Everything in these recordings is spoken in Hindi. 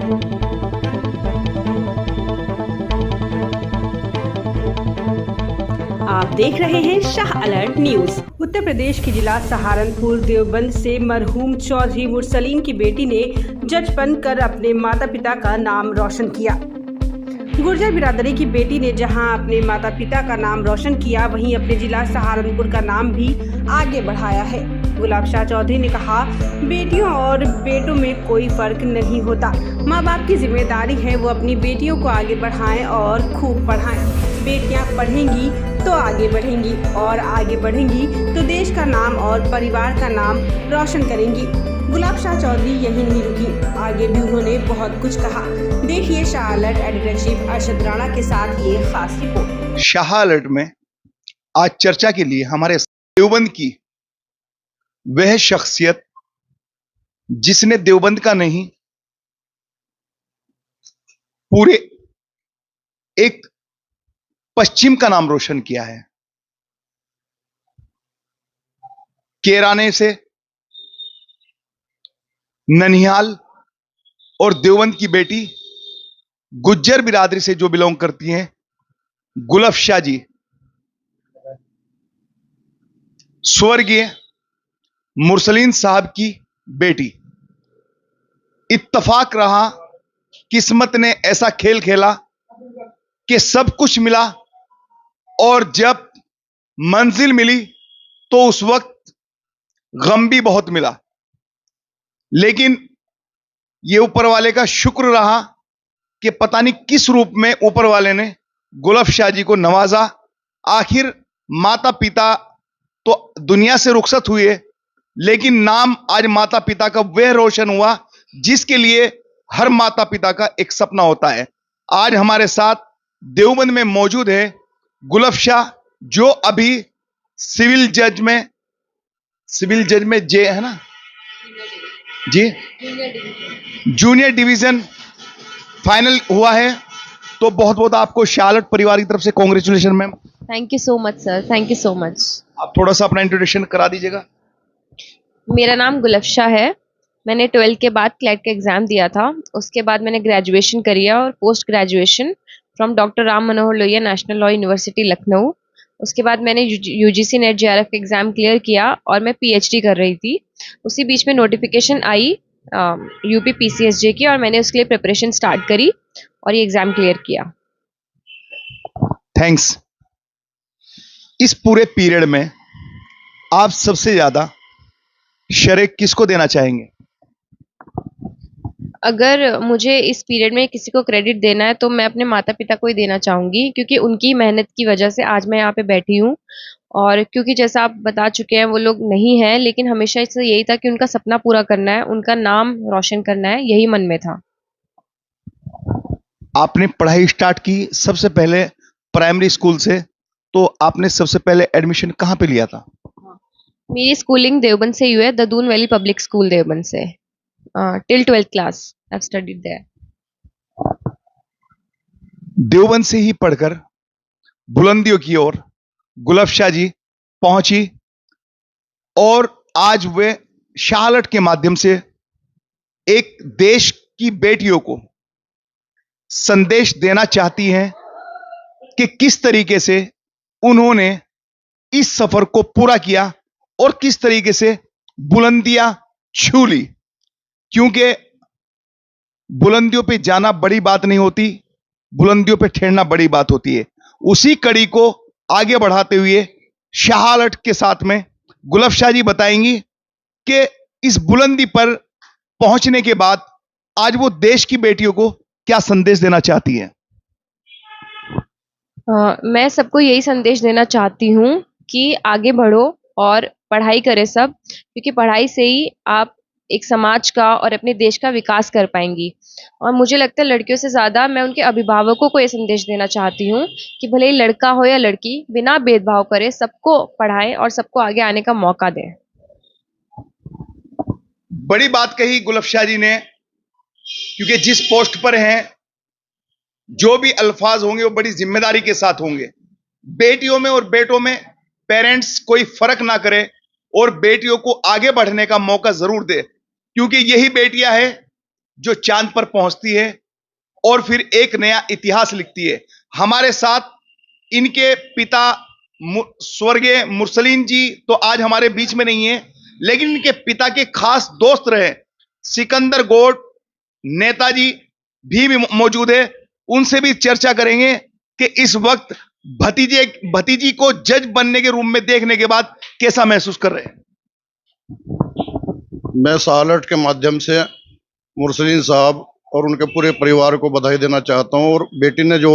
आप देख रहे हैं शाह अलर्ट न्यूज। उत्तर प्रदेश के जिला सहारनपुर देवबंद से मरहूम चौधरी मुरसलीन की बेटी ने जज बनकर अपने माता पिता का नाम रोशन किया। गुर्जर बिरादरी की बेटी ने जहां अपने माता पिता का नाम रोशन किया, वहीं अपने जिला सहारनपुर का नाम भी आगे बढ़ाया है। गुलाब शाह चौधरी ने कहा, बेटियों और बेटों में कोई फर्क नहीं होता। माँ बाप की जिम्मेदारी है वो अपनी बेटियों को आगे बढ़ाएं और खूब पढ़ाएं। बेटियां पढ़ेंगी तो आगे बढ़ेंगी और आगे बढ़ेंगी तो देश का नाम और परिवार का नाम रोशन करेंगी। गुलाब शाह चौधरी यही नहीं रुकी, आगे भी उन्होंने बहुत कुछ कहा। देखिए Shah alert editor chief Arshad Rana के साथ ये खास रिपोर्ट। शाह अलर्ट में आज चर्चा के लिए हमारे देवबंद की वह शख्सियत जिसने देवबंद का नहीं पूरे एक पश्चिम का नाम रोशन किया है। केराने से ननिहाल और देवबंद की बेटी गुज्जर बिरादरी से जो बिलोंग करती हैं, गुलाब शाह जी स्वर्गीय मुरसलीन साहब की बेटी। इत्तफाक रहा, किस्मत ने ऐसा खेल खेला कि सब कुछ मिला और जब मंजिल मिली तो उस वक्त गम भी बहुत मिला। लेकिन यह ऊपर वाले का शुक्र रहा कि पता नहीं किस रूप में ऊपर वाले ने गुलाब शाह जी को नवाजा। आखिर माता पिता तो दुनिया से रुखसत हुए, लेकिन नाम आज माता पिता का वह रोशन हुआ जिसके लिए हर माता पिता का एक सपना होता है। आज हमारे साथ देवबंद में मौजूद है गुलाब शाह, जो अभी सिविल जज में जे है ना जी, जूनियर डिवीजन फाइनल हुआ है। तो बहुत बहुत आपको शाह अलर्ट परिवार की तरफ से congratulation ma'am. Thank you so much sir, thank you so much. आप थोड़ा सा अपना इंट्रोडक्शन करा दीजिएगा। मेरा नाम गुलाब शाह है। मैंने 12th के बाद क्लैट का एग्ज़ाम दिया था। उसके बाद मैंने ग्रेजुएशन करी है और post graduation from doctor Ram Manohar Lohia national law university Lucknow. उसके बाद मैंने यूजीसी नेट जेआरएफ का एग्ज़ाम क्लियर किया और मैं पीएचडी कर रही थी। उसी बीच में नोटिफिकेशन आई यूपी पीसीएसजे की और मैंने उसके लिए प्रिपरेशन स्टार्ट करी और ये एग्ज़ाम क्लियर किया। थैंक्स। इस पूरे पीरियड में आप सबसे ज्यादा श्रेय किसको देना चाहेंगे? अगर मुझे इस पीरियड में किसी को क्रेडिट देना है तो मैं अपने माता पिता को ही देना चाहूँगी, क्योंकि उनकी मेहनत की वजह से आज मैं यहाँ पे बैठी हूँ। और क्योंकि जैसा आप बता चुके हैं, वो लोग नहीं हैं, लेकिन हमेशा इससे यही था कि उनका सपना पूरा करना है, उनका नाम रोशन करना है, यही मन में था। आपने पढ़ाई स्टार्ट की सबसे पहले प्राइमरी स्कूल से, तो आपने सबसे पहले एडमिशन कहाँ पे लिया था? मेरी स्कूलिंग देवबंद से ही हुई है, Doon valley public school Deoband से। Till 12th class I have studied there. Deoband से ही पढ़कर बुलंदियों की ओर गुलाब शाह जी पहुंची और आज वे शाह अलर्ट के माध्यम से एक देश की बेटियों को संदेश देना चाहती हैं कि किस तरीके से उन्होंने इस सफर को पूरा किया और किस तरीके से बुलंदियां छू ली। क्योंकि बुलंदियों पे जाना बड़ी बात नहीं होती, बुलंदियों पे ठहरना बड़ी बात होती है। उसी कड़ी को आगे बढ़ाते हुए शाह अलर्ट के साथ में गुलाब शाह जी बताएंगी कि इस बुलंदी पर पहुंचने के बाद आज वो देश की बेटियों को क्या संदेश देना चाहती है। मैं सबको यही संदेश देना चाहती हूँ कि आगे बढ़ो और पढ़ाई करें सब, क्योंकि पढ़ाई से ही आप एक समाज का और अपने देश का विकास कर पाएंगी। और मुझे लगता है लड़कियों से ज़्यादा मैं उनके अभिभावकों को ये संदेश देना चाहती हूँ कि भले ही लड़का हो या लड़की, बिना भेदभाव करे सबको पढ़ाएं और सबको आगे आने का मौका दें। बड़ी बात कही गुलाब शाह जी ने, क्योंकि जिस पोस्ट पर हैं, जो भी अल्फाज होंगे वो बड़ी जिम्मेदारी के साथ होंगे। बेटियों में और बेटों में पेरेंट्स कोई फर्क ना करे और बेटियों को आगे बढ़ने का मौका जरूर दे, क्योंकि यही बेटियां हैं जो चांद पर पहुंचती है और फिर एक नया इतिहास लिखती है। हमारे साथ इनके पिता स्वर्गीय मुरसलीन जी तो आज हमारे बीच में नहीं है, लेकिन इनके पिता के खास दोस्त रहे सिकंदर गोड नेताजी भी मौजूद है। उनसे भी चर्चा करेंगे कि इस वक्त भतीजी को जज बनने के रूम में देखने के बाद कैसा महसूस कर रहे हैं। मैं सालट के माध्यम से मुरसलीन साहब और उनके पूरे परिवार को बधाई देना चाहता हूं, और बेटी ने जो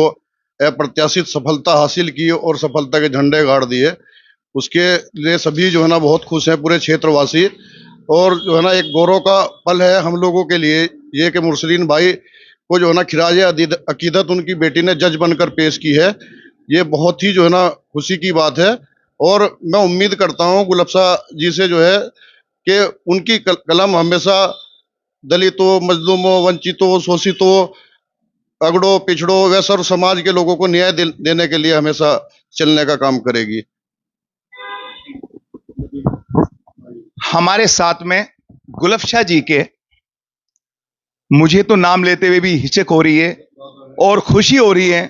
अप्रत्याशित सफलता हासिल की और सफलता के झंडे गाड़ दिए, उसके लिए सभी जो है ना बहुत खुश हैं, पूरे क्षेत्रवासी। और जो है ना एक गौरव का पल है हम लोगों के लिए ये कि मुरसलीन भाई को जो है ना खिराज अकीदत उनकी बेटी ने जज बनकर पेश की है। ये बहुत ही जो है ना खुशी की बात है, और मैं उम्मीद करता हूँ गुलफ्शा जी से जो है कि उनकी कलम हमेशा दलितों, मजलूमों, वंचितों, शोषितों, अगड़ों, पिछड़ों व सर्व समाज के लोगों को न्याय देने के लिए हमेशा चलने का काम करेगी। हमारे साथ में गुलफ्शा जी के, मुझे तो नाम लेते हुए भी हिचक हो रही है और खुशी हो रही है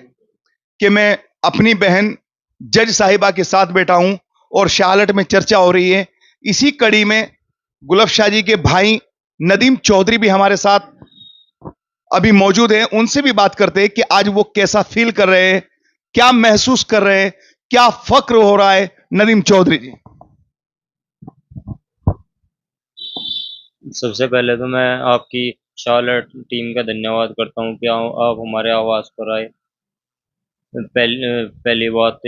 कि मैं अपनी बहन जज साहिबा के साथ बैठा हूं और शाहलट में चर्चा हो रही है। इसी कड़ी में गुलफ्शा जी के भाई नदीम चौधरी भी हमारे साथ अभी मौजूद हैं। उनसे भी बात करते हैं कि आज वो कैसा फील कर रहे हैं, क्या महसूस कर रहे हैं, क्या फक्र हो रहा है। नदीम चौधरी जी। सबसे पहले तो मैं आपकी शार्लेट टीम का धन्यवाद करता हूं कि आप हमारे आवाज़ पर आए। पहली बात